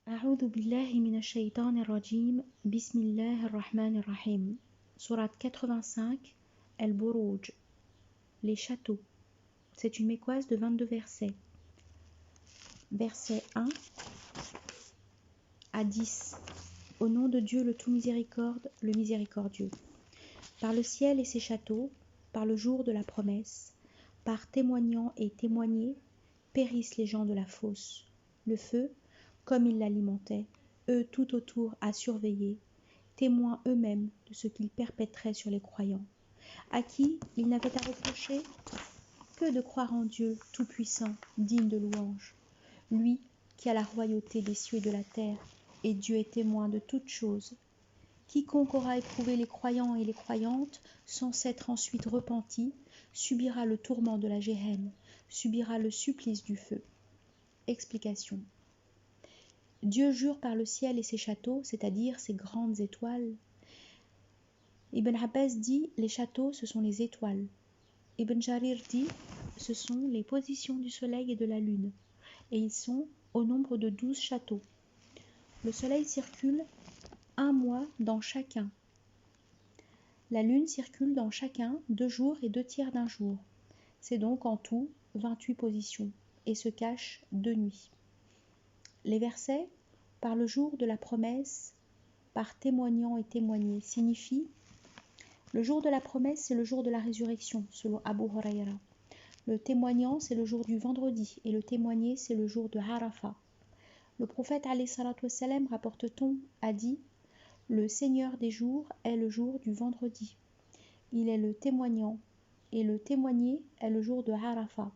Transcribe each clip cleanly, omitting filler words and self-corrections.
أعوذ بالله من الشيطان الرجيم بسم الله الرحمن الرحيم Sourate 85 El-Buruj, les châteaux. C'est une mécoise de 22 versets. Versets 1 à 10. Au nom de Dieu le tout miséricorde, le miséricordieux. Par le ciel et ses châteaux, par le jour de la promesse, par témoignant et témoigné, périssent les gens de la fosse. Le feu, comme ils l'alimentaient, eux tout autour à surveiller, témoins eux-mêmes de ce qu'ils perpétraient sur les croyants, à qui ils n'avaient à reprocher que de croire en Dieu tout-puissant, digne de louange, lui qui a la royauté des cieux et de la terre, et Dieu est témoin de toutes choses. Quiconque aura éprouvé les croyants et les croyantes, sans s'être ensuite repenti, subira le tourment de la géhenne, subira le supplice du feu. Explication. Dieu jure par le ciel et ses châteaux, c'est-à-dire ses grandes étoiles. Ibn Abbas dit les châteaux, ce sont les étoiles. Ibn Jarir dit ce sont les positions du soleil et de la lune, et ils sont au nombre de 12 châteaux. Le soleil circule un mois dans chacun. La lune circule dans chacun 2 jours et 2 tiers d'un jour. C'est donc en tout 28 positions, et se cache 2 nuits. Les versets « par le jour de la promesse »,« par témoignant et témoigné » signifient le jour de la promesse, c'est le jour de la résurrection, selon Abu Huraira. Le témoignant, c'est le jour du vendredi, et le témoigné, c'est le jour de Arafat. Le prophète alayhi salatu wassalam, rapporte-t-on, a dit « Le Seigneur des jours est le jour du vendredi. Il est le témoignant, et le témoigné est le jour de Arafat. »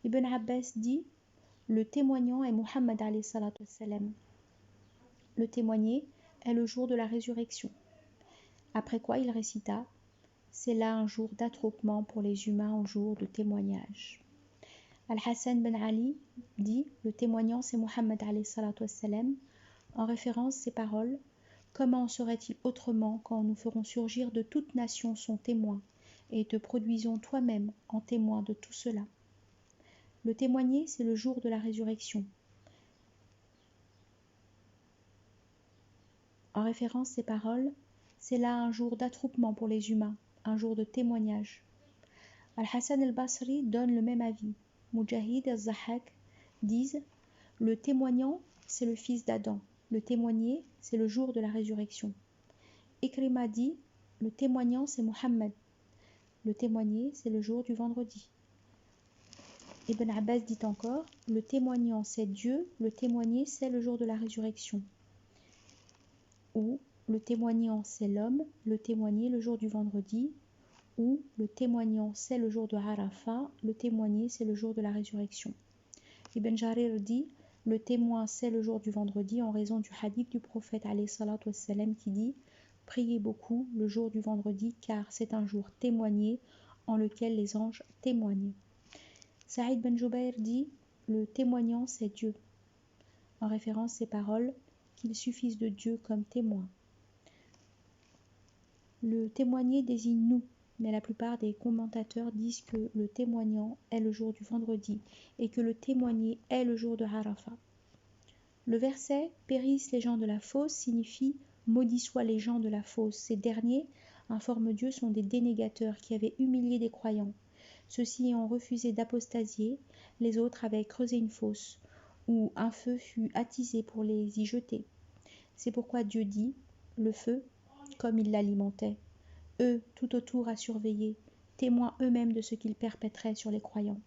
Ibn Abbas dit « Le témoignant est Muhammad alayhi salatu wassalam. Le témoigné est le jour de la résurrection. » Après quoi il récita « C'est là un jour d'attroupement pour les humains au jour de témoignage. » Al-Hassan ben Ali dit « Le témoignant c'est Muhammad alayhi salatu wassalam. » En référence ces paroles « Comment serait-il autrement quand nous ferons surgir de toute nation son témoin et te produisons toi-même en témoin de tout cela. » Le témoigné c'est le jour de la résurrection. En référence ces paroles « C'est là un jour d'attroupement pour les humains, un jour de témoignage. » Al-Hassan al-Basri donne le même avis. Mujahid et Zahak disent « Le témoignant, c'est le fils d'Adam. Le témoigné, c'est le jour de la résurrection. » Ikrima dit « Le témoignant, c'est Muhammad. Le témoigné, c'est le jour du vendredi. » Ibn Abbas dit encore « Le témoignant, c'est Dieu. Le témoigné, c'est le jour de la résurrection. » Ou « Le témoignant, c'est l'homme. Le témoigné, le jour du vendredi. » Ou le témoignant c'est le jour de Arafat, le témoigné c'est le jour de la résurrection. Ibn Jarir dit le témoin c'est le jour du vendredi en raison du hadith du prophète alayhi salatu wassalam qui dit priez beaucoup le jour du vendredi car c'est un jour témoigné en lequel les anges témoignent. Saïd ben Jubayr dit le témoignant c'est Dieu en référence ces paroles qu'il suffise de Dieu comme témoin. Le témoigné désigne nous. Mais la plupart des commentateurs disent que le témoignant est le jour du vendredi et que le témoigné est le jour de Arafat. Le verset « Périssent les gens de la fosse » signifie « Maudits soient les gens de la fosse ». Ces derniers, informe Dieu, sont des dénégateurs qui avaient humilié des croyants. Ceux-ci ayant refusé d'apostasier, les autres avaient creusé une fosse où un feu fut attisé pour les y jeter. C'est pourquoi Dieu dit « Le feu, comme il l'alimentait. » Eux, tout autour à surveiller, témoins eux-mêmes de ce qu'ils perpétraient sur les croyants.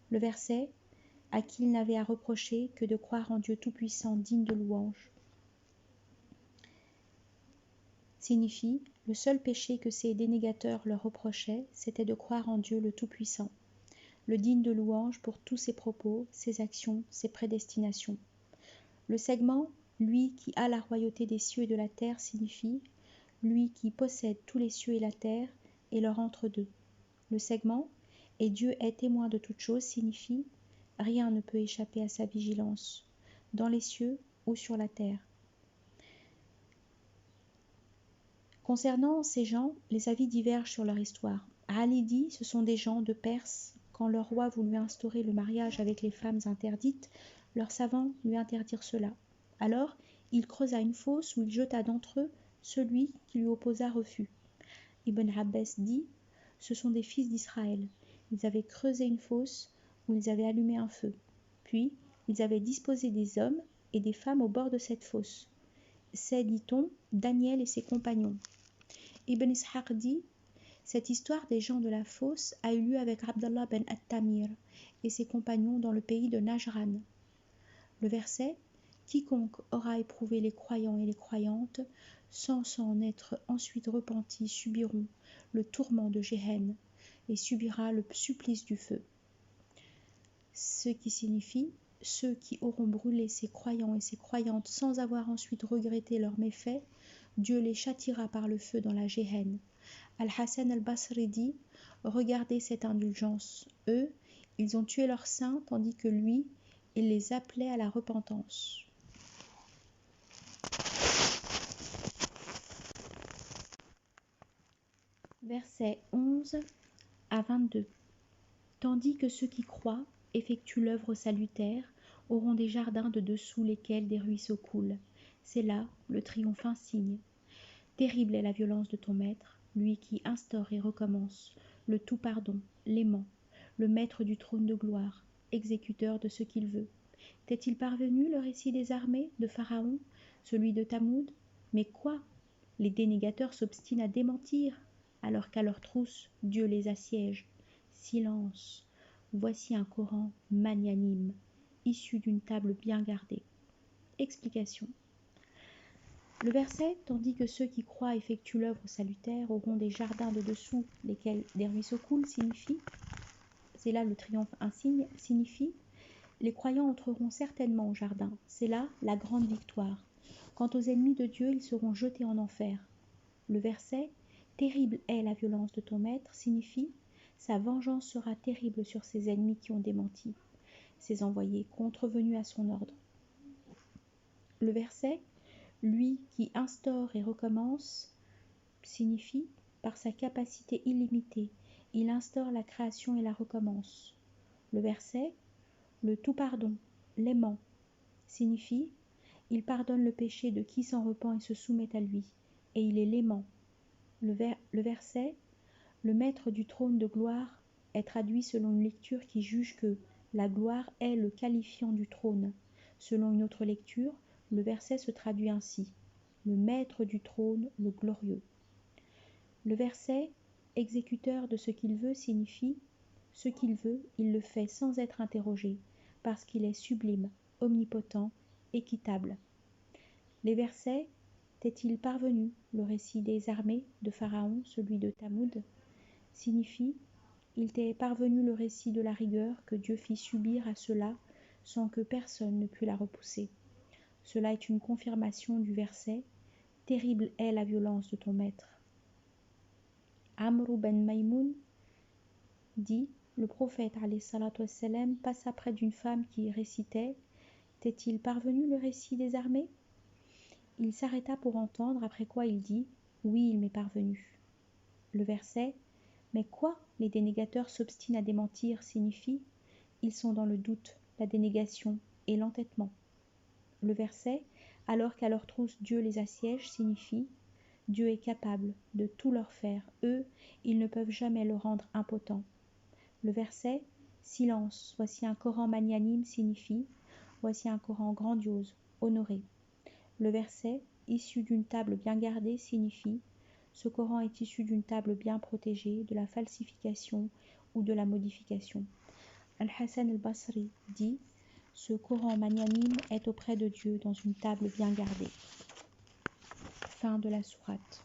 Le verset « À qui ils n'avaient à reprocher que de croire en Dieu Tout-Puissant, digne de louange » signifie « Le seul péché que ces dénégateurs leur reprochaient, c'était de croire en Dieu le Tout-Puissant, le digne de louange pour tous ses propos, ses actions, ses prédestinations. » Le segment « Lui qui a la royauté des cieux et de la terre » signifie « Lui qui possède tous les cieux et la terre, et leur entre-deux. » Le segment « Et Dieu est témoin de toutes choses » signifie « Rien ne peut échapper à sa vigilance, dans les cieux ou sur la terre. » Concernant ces gens, les avis divergent sur leur histoire. Ali dit « Ce sont des gens de Perse. Quand leur roi voulut instaurer le mariage avec les femmes interdites, leurs savants lui interdirent cela. Alors il creusa une fosse où il jeta d'entre eux celui qui lui opposa refus. Ibn Abbas dit, ce sont des fils d'Israël. Ils avaient creusé une fosse où ils avaient allumé un feu. Puis, ils avaient disposé des hommes et des femmes au bord de cette fosse. C'est, dit-on, Daniel et ses compagnons. Ibn Ishaq dit, cette histoire des gens de la fosse a eu lieu avec Abdallah ben At-Tamir et ses compagnons dans le pays de Najran. Le verset « Quiconque aura éprouvé les croyants et les croyantes, sans s'en être ensuite repentis, subiront le tourment de Géhenne et subira le supplice du feu. » Ce qui signifie « Ceux qui auront brûlé ces croyants et ces croyantes sans avoir ensuite regretté leurs méfaits, Dieu les châtiera par le feu dans la Géhenne. » Al-Hassan al-Basri dit « Regardez cette indulgence. Eux, ils ont tué leurs saints, tandis que lui, il les appelait à la repentance. » Versets 11 à 22. Tandis que ceux qui croient effectuent l'œuvre salutaire auront des jardins de dessous lesquels des ruisseaux coulent. C'est là le triomphe insigne. Terrible est la violence de ton maître, lui qui instaure et recommence, le tout pardon, l'aimant, le maître du trône de gloire, exécuteur de ce qu'il veut. T'est-il parvenu le récit des armées de Pharaon, celui de Tamoud? Mais quoi? Les dénégateurs s'obstinent à démentir, alors qu'à leur trousse, Dieu les assiège. Silence. Voici un Coran magnanime, issu d'une table bien gardée. Explication. Le verset, tandis que ceux qui croient effectuent l'œuvre salutaire, auront des jardins de dessous lesquels des ruisseaux coulent, signifie, c'est là le triomphe insigne, signifie, les croyants entreront certainement au jardin, c'est là la grande victoire. Quant aux ennemis de Dieu, ils seront jetés en enfer. Le verset, terrible est la violence de ton maître, signifie, sa vengeance sera terrible sur ses ennemis qui ont démenti, ses envoyés contrevenus à son ordre. Le verset, lui qui instaure et recommence, signifie, par sa capacité illimitée, il instaure la création et la recommence. Le verset, le tout pardon, l'aimant, signifie, il pardonne le péché de qui s'en repent et se soumet à lui, et il est l'aimant. Le verset, le maître du trône de gloire, est traduit selon une lecture qui juge que la gloire est le qualifiant du trône. Selon une autre lecture, le verset se traduit ainsi, le maître du trône, le glorieux. Le verset, exécuteur de ce qu'il veut, signifie, ce qu'il veut, il le fait sans être interrogé, parce qu'il est sublime, omnipotent, équitable. Les versets, t'est-il parvenu, le récit des armées de Pharaon, celui de Tamoud, signifie, il t'est parvenu le récit de la rigueur que Dieu fit subir à ceux-là sans que personne ne pût la repousser. Cela est une confirmation du verset, terrible est la violence de ton maître. Amr ben Maïmoun dit, le prophète alayhi salatu wassalam passa près d'une femme qui récitait, t'est-il parvenu le récit des armées? Il s'arrêta pour entendre, après quoi il dit, oui, il m'est parvenu. Le verset, mais quoi les dénégateurs s'obstinent à démentir signifie, ils sont dans le doute, la dénégation et l'entêtement. Le verset, alors qu'à leur trousse Dieu les assiège signifie, Dieu est capable de tout leur faire, eux, ils ne peuvent jamais le rendre impotent. Le verset, silence, voici un Coran magnanime signifie, voici un Coran grandiose, honoré. Le verset, issu d'une table bien gardée signifie, ce Coran est issu d'une table bien protégée de la falsification ou de la modification. Al-Hassan al-Basri dit, ce Coran magnanime est auprès de Dieu dans une table bien gardée. Fin de la sourate.